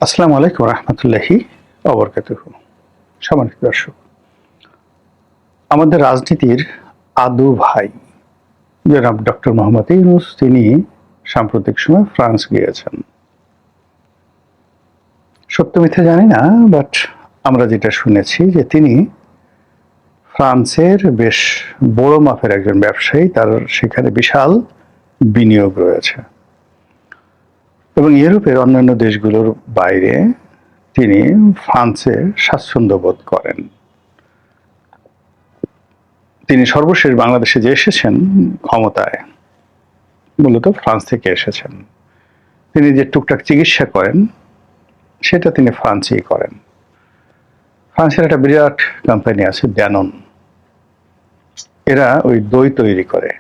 আসসালামু আলাইকুম রহমতুল্লাহি অবরকাতুহু। সম্মানিত দর্শক, আমাদের রাজনীতির আদু ভাই জনাব ডক্টর মোহাম্মদ ইউনূস তিনি সাম্প্রতিক সময় ফ্রান্স গিয়েছেন। সত্য মিথ্যা জানি না, বাট আমরা যেটা শুনেছি যে তিনি ফ্রান্সের বেশ বড় মাপের একজন ব্যবসায়ী, তার সেখানে বিশাল বিনিয়োগ রয়েছে এবং ইউরোপের অন্যান্য দেশগুলোর বাইরে তিনি ফ্রান্সে স্বাচ্ছন্দ্য বোধ করেন। তিনি সর্বশেষ বাংলাদেশে যে এসেছেন ক্ষমতায়, মূলত ফ্রান্স থেকে এসেছেন। তিনি যে টুকটাক চিকিৎসা করেন সেটা তিনি ফ্রান্সেই করেন। ফ্রান্সের একটা বিরাট কোম্পানি আছে ড্যানন, এরা ওই দই তৈরি করে।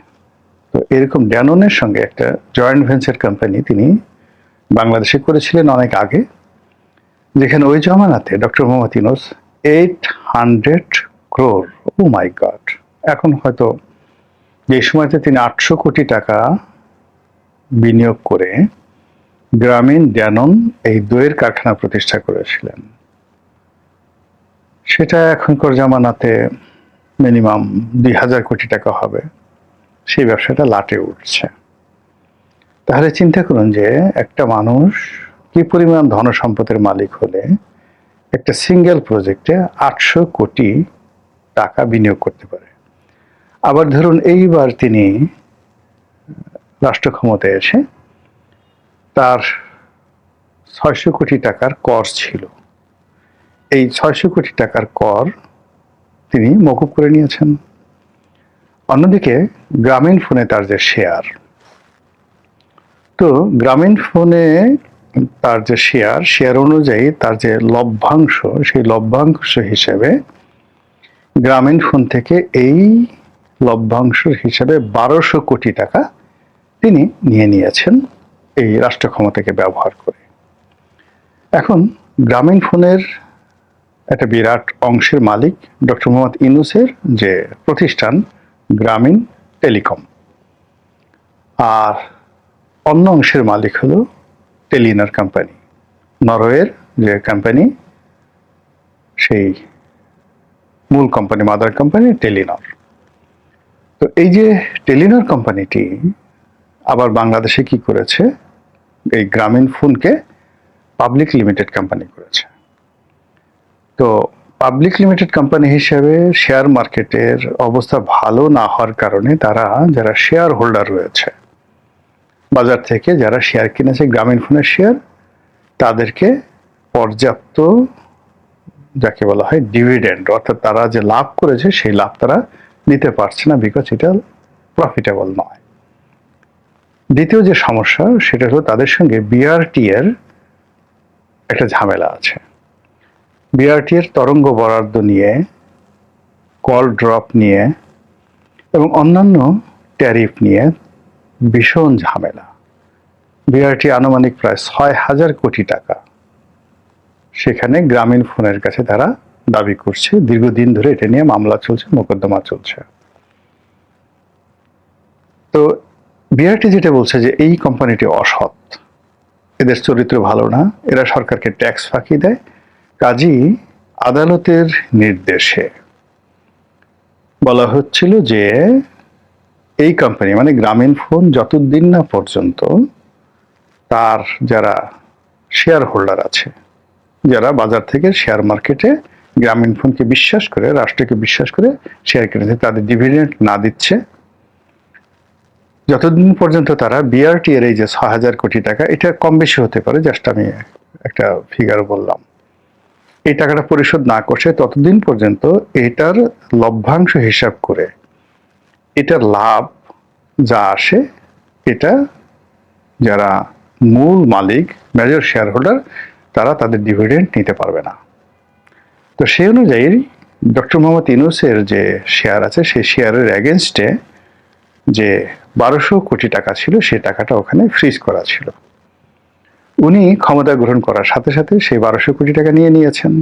তো এরকম ড্যাননের সঙ্গে একটা জয়েন্ট ভেঞ্চার কোম্পানি তিনি বাংলাদেশে করেছিলেন অনেক আগে, যেখানে ওই জমানাতে ডক্টর মোহাম্মদ ইউনূস 800 crore, ও মাই গড, এখন হয়তো যে সময়তে তিনি 800 কোটি টাকা বিনিয়োগ করে গ্রামীণ ড্যানন এই দইয়ের কারখানা প্রতিষ্ঠা করেছিলেন, সেটা এখনকার জামানাতে মিনিমাম 2000 কোটি টাকা হবে। সেই ব্যবসাটা লাটে উঠছে। তাহলে চিন্তা করুন যে একটা মানুষ কি পরিমাণ ধন সম্পদের মালিক হলে একটা সিঙ্গেল প্রজেক্টে 800 কোটি টাকা বিনিয়োগ করতে পারে। আবার ধরুন এইবার তিনি রাষ্ট্র ক্ষমতায় এসে তার 600 কোটি টাকার কর ছিল, এই 600 কোটি টাকার কর তিনি মকুব করে নিয়েছেন। অন্যদিকে গ্রামীণ ফোনে তার যে শেয়ার, তো গ্রামীণ ফোনে তার যে শেয়ার অনুযায়ী তার যে লভ্যাংশ, সেই লভ্যাংশ হিসেবে গ্রামীণ ফোন থেকে এই লভ্যাংশ হিসেবে 1200 কোটি টাকা তিনি নিয়ে নিয়েছেন এই রাষ্ট্র ক্ষমতাকে ব্যবহার করে। এখন গ্রামীণ ফোনের একটা বিরাট অংশের মালিক ডক্টর মোহাম্মদ ইউনূসের যে প্রতিষ্ঠান গ্রামীণ টেলিকম, আর অন্য অংশের মালিক হলো টেলিনর কোম্পানি, নরওয়ের যে কোম্পানি, সেই মূল কোম্পানি, মাদার কোম্পানি টেলিনর। তো এই যে টেলিনর কোম্পানিটি আবার বাংলাদেশে কি করেছে, এই গ্রামীণ ফোনকে পাবলিক লিমিটেড কোম্পানি করেছে। তো পাবলিক লিমিটেড কোম্পানি হিসেবে শেয়ার মার্কেটের অবস্থা ভালো না হওয়ার কারণে তারা যারা শেয়ার হোল্ডার রয়েছে, বাজার থেকে যারা শেয়ার কিনেছে গ্রামীণ ফোনের শেয়ার, তাদেরকে পর্যাপ্ত যাকে বলা হয় ডিভিডেন্ড, অর্থাৎ তারা যে লাভ করেছে সেই লাভ তারা নিতে পারছে না, বিকজ এটা প্রফিটেবল নয়। দ্বিতীয় যে সমস্যা সেটা হলো তাদের সঙ্গে বিআরটি এর একটা ঝামেলা আছে। বিআরটি এর তরঙ্গ বরাদ্দ নিয়ে, কল ড্রপ নিয়ে এবং অন্যান্য ট্যারিফ নিয়ে ভীষণ ঝামেলা। বিআরটি আনুমানিক প্রায় 6000 কোটি টাকা সেখানে গ্রামীণ ফোনের কাছে তারা দাবি করছে। দীর্ঘদিন ধরে এটা নিয়ে মামলা চলছে, মোকদ্দমা চলছে। তো বিআরটি যেটা বলছে যে এই কোম্পানিটি অসৎ, এদের চরিত্র ভালো না, এরা সরকারকে ট্যাক্স ফাঁকি দেয়। কাজী আদালতের নির্দেশে বলা হচ্ছিল যে এই কোম্পানি মানে গ্রামীণ ফোন যতদিন না পর্যন্ত তার যারা শেয়ার হোল্ডার আছে, যারা বাজার থেকে শেয়ার মার্কেটে গ্রামীণ ফোনকে বিশ্বাস করে, রাষ্ট্রকে বিশ্বাস করে শেয়ার কিনেছে, তাদের ডিভিডেন্ড না দিচ্ছে, যতদিন পর্যন্ত তারা বিআরটি এর এই যে 6000 কোটি টাকা, এটা কম বেশি হতে পারে, জাস্ট আমি একটা ফিগার বললাম, এই টাকাটা পরিশোধ না করছে, ততদিন পর্যন্ত এটার লভ্যাংশ হিসাব করে এটার লাভ যা আসে এটা যারা মূল মালিক, মেজর শেয়ার হোল্ডার, তারা তাদের ডিভিডেন্ড নিতে পারবে না। তো সেই অনুযায়ী ডক্টর মোহাম্মদ ইউনূসের যে শেয়ার আছে সেই শেয়ারের এগেনস্টে যে 1200 কোটি টাকা ছিল সেই টাকাটা ওখানে ফ্রিজ করা ছিল। উনি ক্ষমতা গ্রহণ করার সাথে সাথে সেই 1200 কোটি টাকা নিয়ে নিয়েছেন,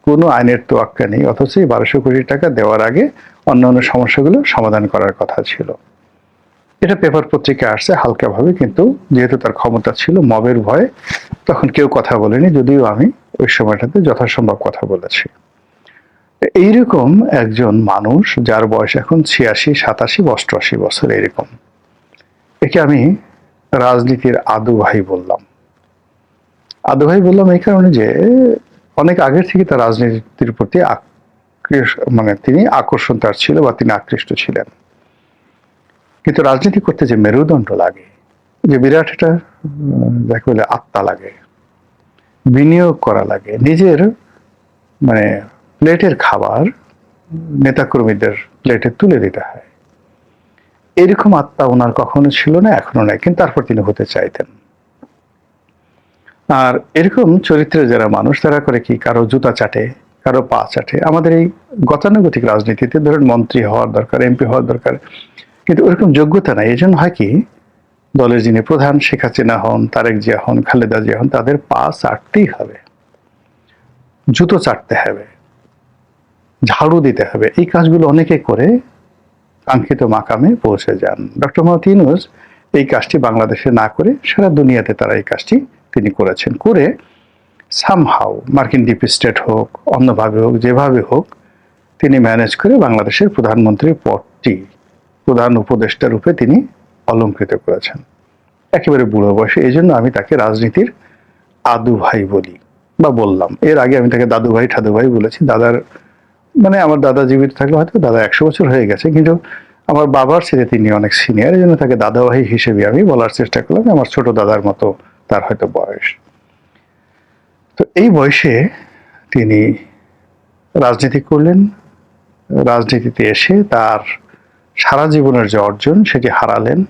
কোনো আইনের তোয়াক্কা নেই। অথচ এই 1200 কোটি টাকা দেওয়ার আগে অন্যান্য সমস্যাগুলো সমাধান করার কথা ছিল। এটা পেপার পত্রিকায় আসছে হালকাভাবে, কিন্তু যেহেতু তার ক্ষমতা ছিল, মবের ভয়ে তখন কেউ কথা বলেনি, যদিও আমি ওই সময়টাতে যথাসম্ভব কথা বলেছি। এইরকম একজন মানুষ যার বয়স এখন 86, 87, 88 বছর, এরকম, একে আমি রাজনীতির আদু ভাই বললাম। আদু ভাই বললাম এই কারণে যে অনেক আগের থেকে তার রাজনীতির প্রতি মানে তিনি আকর্ষণ তার ছিল, বা তিনি আকৃষ্ট ছিলেন। কিন্তু রাজনীতি করতে যে মেরুদণ্ড লাগে, যে বিরাট একটা যাকে বলে আত্মা লাগে, বিনিয়োগ করা লাগে, নিজের মানে প্লেটের খাবার নেতাকর্মীদের প্লেটে তুলে দিতে হয়, এরকম আত্মা ওনার কখনো ছিল না, এখনো নাই, কিন্তু তারপর তিনি হতে চাইতেন। আর এরকম চরিত্রের যারা মানুষ, তারা করে কি, কারো জুতা চাটে, কারো পা চাটে। আমাদের এই গতানুগতিক রাজনীতিতে ধরেন মন্ত্রী হওয়ার দরকার, এমপি হওয়ার দরকার, কিন্তু ওরকম যোগ্যতা নাই। এই জন্য হয় কি, দলের যিনি প্রধান, শেখ হাসিনা হন, তারেক জিয়া হন, খালেদা জিয়া হন, তাদের পা চাটতেই হবে, জুতো চাটতে হবে, ঝাড়ু দিতে হবে। এই কাজগুলো অনেকে করে কাঙ্ক্ষিত মাকামে পৌঁছে যান। ডক্টর মোহাম্মদ ইউনূস এই কাজটি বাংলাদেশে না করে সারা দুনিয়াতে তারা এই কাজটি তিনি করেছেন। করে সামহাউ মার্কিন ডিপ স্টেট হোক, অন্যভাবে হোক, যেভাবে হোক, তিনি ম্যানেজ করে বাংলাদেশের প্রধানমন্ত্রীর পদটি প্রধান উপদেষ্টা রূপে তিনি অলঙ্কৃত করেছেন একেবারে বুড়ো বয়সে। এই জন্য আমি তাকে রাজনীতির আদু ভাই বলি বা বললাম। এর আগে আমি তাকে দাদু ভাই, ঠাদু ভাই বলেছি। দাদার মানে আমার দাদা জীবিত থাকলে হয়তো দাদা 100 বছর হয়ে গেছে, কিন্তু আমার বাবার সাথে তিনি অনেক সিনিয়র, এই জন্য তাকে দাদা ভাই হিসেবে আমি বলার চেষ্টা করলাম। আমার ছোট দাদার মতো তার হয়তো বয়স। তো এই বয়সে তিনি রাজনীতি করলেন। রাজনীতিতে এসে তার সারা জীবনের যে অর্জন সেটি হারালেন।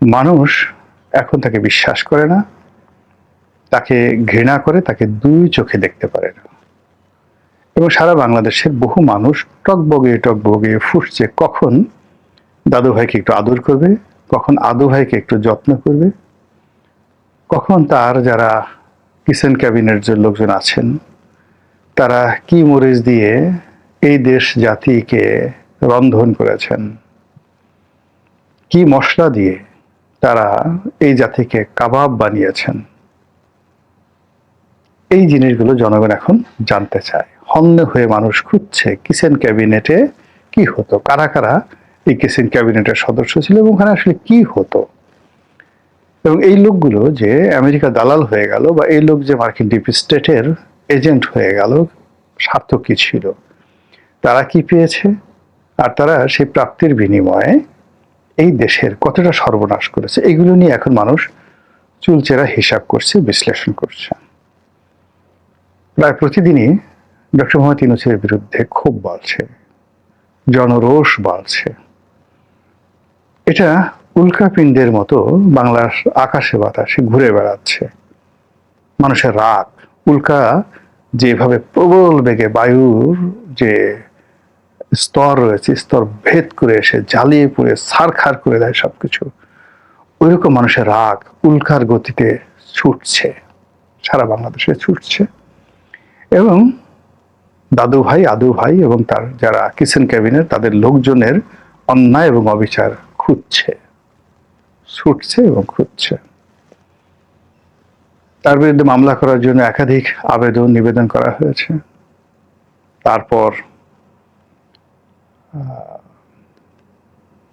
মানুষ এখন তাকে বিশ্বাস করে না, তাকে ঘৃণা করে, তাকে দুই চোখে দেখতে পারে না। এবং সারা বাংলাদেশের বহু মানুষ টকবগে ফুসছে কখন দাদু ভাইকে একটু আদর করবে, কখন আদু ভাইকে একটু যত্ন করবে, কখন তার যারা কিচেন ক্যাবিনেট যে লোকজন আছেন তারা কি মরিচ দিয়ে এই দেশ জাতিকে রন্ধন করেছেন, কি মশলা দিয়ে তারা এই জাতিকে কাবাব বানিয়েছেন, এই জিনিসগুলো জনগণ এখন জানতে চায়। হন্যে হয়ে মানুষ খুঁজছে কিচেন ক্যাবিনেটে কি হতো, কারা কারা এই কিচেন ক্যাবিনেটের সদস্য ছিল এবং ওখানে আসলে কি হতো। এবং এই লোকগুলো যে আমেরিকা দালাল হয়ে গেল, বা এই লোক যে মার্কিন ডিপ স্টেটের এজেন্ট হয়ে গেল, স্বার্থ কি ছিল, তারা কি পেয়েছে, আর তারা সেই প্রাপ্তির বিনিময়ে এই দেশের কতটা সর্বনাশ করেছে, এগুলো নিয়ে এখন মানুষ চুলচেরা হিসাব করছে, বিশ্লেষণ করছে। প্রায় প্রতিদিনই ডক্টর মোহাম্মদ ইউনূসের বিরুদ্ধে ক্ষোভ বাড়ছে, জনরোষ বাড়ছে। এটা উল্কাপিণ্ডের মতো বাংলার আকাশে বাতাসে ঘুরে বেড়াচ্ছে। মানুষের রাগ, উল্কা যেভাবে প্রবল বেগে বায়ুর যে স্তর রয়েছে, স্তর ভেদ করে এসে জ্বালিয়ে পুড়ে ছারখার করে দেয় সবকিছু, ওইরকম মানুষের রাগ উল্কার গতিতে ছুটছে, সারা বাংলাদেশে ছুটছে। এবং দাদু ভাই, আদু ভাই এবং তার যারা কিচেন ক্যাবিনেট, তাদের লোকজনের অন্যায় এবং অবিচার খুঁজছে, ছুটছে এবং খুঁজছে। তার বিরুদ্ধে মামলা করার জন্য একাধিক আবেদন, নিবেদন করা হয়েছে। তারপর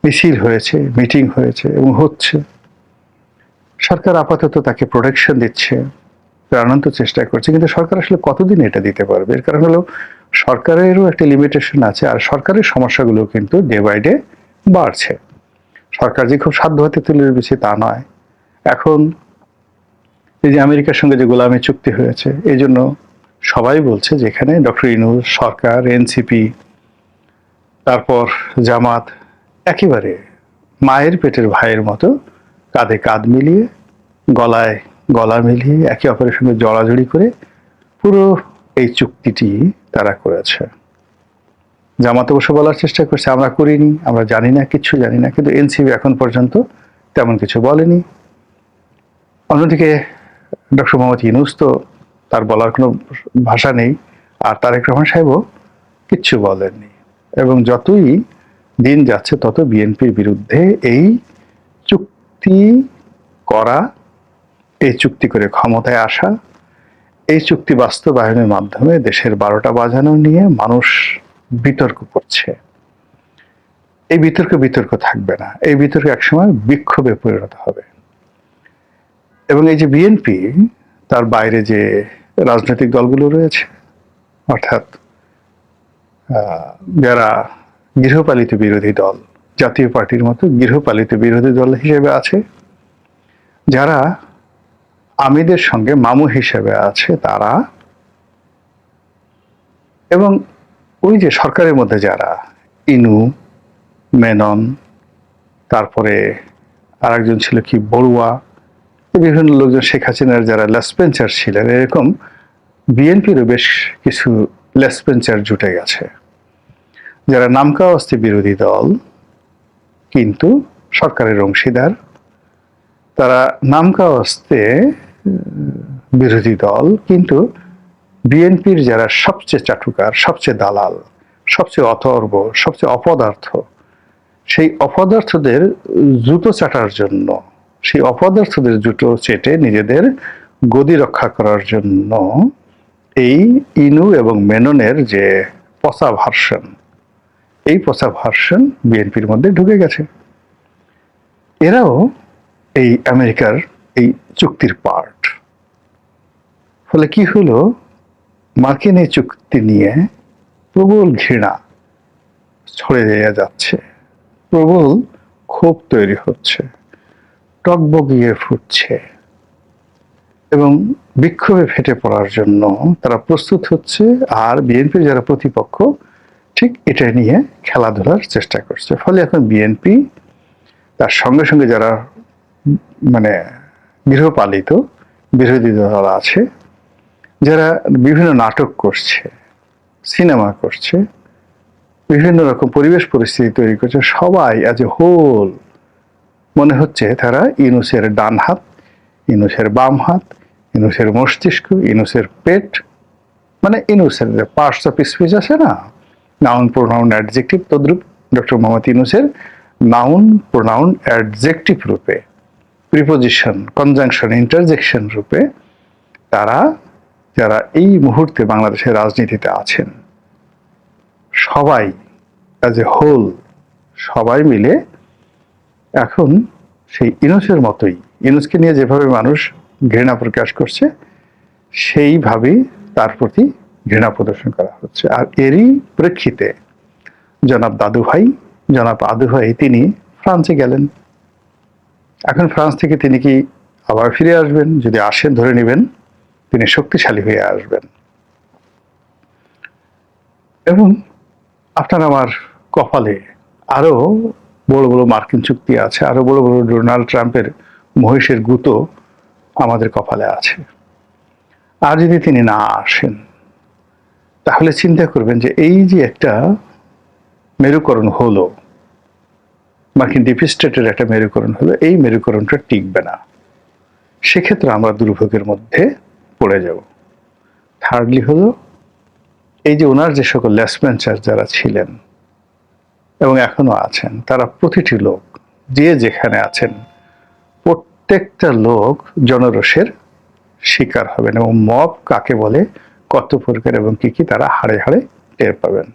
মিছিল হয়েছে, মিটিং হয়েছে এবং হচ্ছে। সরকার আপাতত তাকে প্রোটেকশন দিচ্ছে, প্রাণান্ত চেষ্টা করছে, কিন্তু সরকার আসলে কতদিন এটা দিতে পারবে? এর কারণ হলো সরকারেরও একটা লিমিটেশন আছে, আর সরকারের সমস্যাগুলো কিন্তু ডে বাই ডে বাড়ছে। সরকার যে খুব সাধ্য হাতে তুলে দিচ্ছে তা নয়। এখন এই যে আমেরিকার সঙ্গে যে গোলামি চুক্তি হয়েছে, এই জন্য সবাই বলছে যে এখানে ডক্টর ইউনূস সরকার, এনসিপি, তারপর জামাত একেবারে মায়ের পেটের ভাইয়ের মতো কাঁধে কাঁধ মিলিয়ে, গলায় গলা মিলিয়ে, একে অপরের সঙ্গে জড়াজড়ি করে পুরো এই চুক্তিটি তারা করেছে। জামাত অবশ্য বলার চেষ্টা করছে আমরা করিনি, আমরা জানি না, কিচ্ছু জানি না, কিন্তু এনসিপি এখন পর্যন্ত তেমন কিছু বলেনি। অন্যদিকে ডক্টর মোহাম্মদ ইউনূস তো তার বলার কোনো ভাষা নেই, আর তারেক রহমান সাহেবও কিচ্ছু বলেননি। এবং যতই দিন যাচ্ছে তত বিএনপির বিরুদ্ধে এই চুক্তি করা, এই চুক্তি করে ক্ষমতায় আসা, এই চুক্তি বাস্তবায়নের মাধ্যমে দেশের 12টা বাজানো নিয়ে মানুষ বিতর্ক করছে। এই বিতর্ক থাকবে না, এই বিতর্ক একসময় বিক্ষোভে পরিণত হবে। এবং এই যে বিএনপি, তার বাইরে যে রাজনৈতিক দলগুলো রয়েছে, অর্থাৎ যারা গৃহপালিত বিরোধী দল, জাতীয় পার্টির মতো গৃহপালিত বিরোধী দল হিসেবে আছে, যারা আমিদের সঙ্গে মামু হিসেবে আছে তারা, এবং ওই যে সরকারের মধ্যে যারা ইনু, মেনন, তারপরে আরেকজন ছিল কি বড়ুয়া, বিভিন্ন লোকজন, শেখ হাসিনার যারা লেসপেন্সার ছিলেন, এরকম বিএনপিরও বেশ কিছু লেসপেন্সার জুটে গেছে, যারা নামকাওয়াস্তে বিরোধী দল কিন্তু সরকারের অংশীদার। তারা নামকাওয়াস্তে বিরোধী দল কিন্তু বিএনপির যারা সবচেয়ে চাটুকার, সবচেয়ে দালাল, সবচেয়ে অথর্ব, সবচেয়ে অপদার্থ, সেই অপদার্থদের জুতো চাটার জন্য, সেই অপদার্থদের জুতো চেটে নিজেদের গদি রক্ষা করার জন্য এই ইনু এবং মেননের যে পচা ভার্সন, এই পচা ভার্সন বিএনপির মধ্যে ঢুকে গেছে। এরাও এই আমেরিকার এই চুক্তির পার্ট। ফলে কি হলো, মার্কিন এই চুক্তি নিয়ে প্রবল ঘৃণা ছড়িয়ে যাচ্ছে, প্রবল ক্ষোভ তৈরি হচ্ছে, টকবগিয়ে ফুটছে, এবং বিক্ষোভে ফেটে পড়ার জন্য তারা প্রস্তুত হচ্ছে। আর বিএনপির যারা প্রতিপক্ষ ঠিক এটা নিয়ে খেলাধুলার চেষ্টা করছে। ফলে এখন বিএনপি তার সঙ্গে সঙ্গে যারা মানে গৃহপালিত বিরোধী দল আছে, যারা বিভিন্ন নাটক করছে, সিনেমা করছে, বিভিন্ন রকম পরিবেশ পরিস্থিতি তৈরি করছে, সবাই আজ হোল মনে হচ্ছে তারা ইউনূসের ডান হাত, ইউনূসের বাম হাত, ইউনূসের মস্তিষ্ক, ইউনূসের পেট, মানে ইউনূসের পার্টস অফ স্পিচ আছে না, নাউন, প্রোনাউন, অ্যাডজেক্টিভ, তদ্রূপ ডক্টর মোহাম্মদ ইউনূসের নাউন, প্রোনাউন, অ্যাডজেক্টিভ রূপে, প্রিপোজিশন, কনজাংশন, ইন্টারজেকশন রূপে তারা, যারা এই মুহূর্তে বাংলাদেশের রাজনীতিতে আছেন, সবাই অ্যাজ এ হোল, সবাই মিলে এখন সেই ইউনূসের মতোই, ইউনূসকে নিয়ে যেভাবে মানুষ ঘৃণা প্রকাশ করছে, সেইভাবেই তার প্রতি ঘৃণা প্রদর্শন করা হচ্ছে। আর এরই প্রেক্ষিতে জনাব আদু ভাই তিনি ফ্রান্সে গেলেন। এখন ফ্রান্স থেকে তিনি কি আবার ফিরে আসবেন? যদি আসেন, ধরে নেবেন তিনি শক্তিশালী হয়ে আসবেন। এবং আপনার আমার কপালে আরো বড় বড় মার্কিন চুক্তি আছে, আরো বড় বড় ডোনাল্ড ট্রাম্পের মহিষের গুঁতো আমাদের কপালে আছে। আর যদি তিনি না আসেন, তাহলে চিন্তা করবেন যে এই যে একটা মেরুকরণ হলো, মার্কিন ডিপ স্টেটের একটা মেরুকরণ হলো, এই মেরুকরণটা টিকবে না। সেক্ষেত্রে আমরা দুর্ভোগের মধ্যে পড়ে যাব। থার্ডলি হলো, এই যে ওনার যে সকল লেসপেন্সার যারা ছিলেন এবং এখনো আছেন, তারা প্রতিটি লোক যে যেখানে আছেন, প্রত্যেকটা লোক জনরোষের শিকার হবেন, এবং মব কাকে বলে, কত প্রকার এবং কি কি তারা হাড়ে হাড়ে টের পাবেন।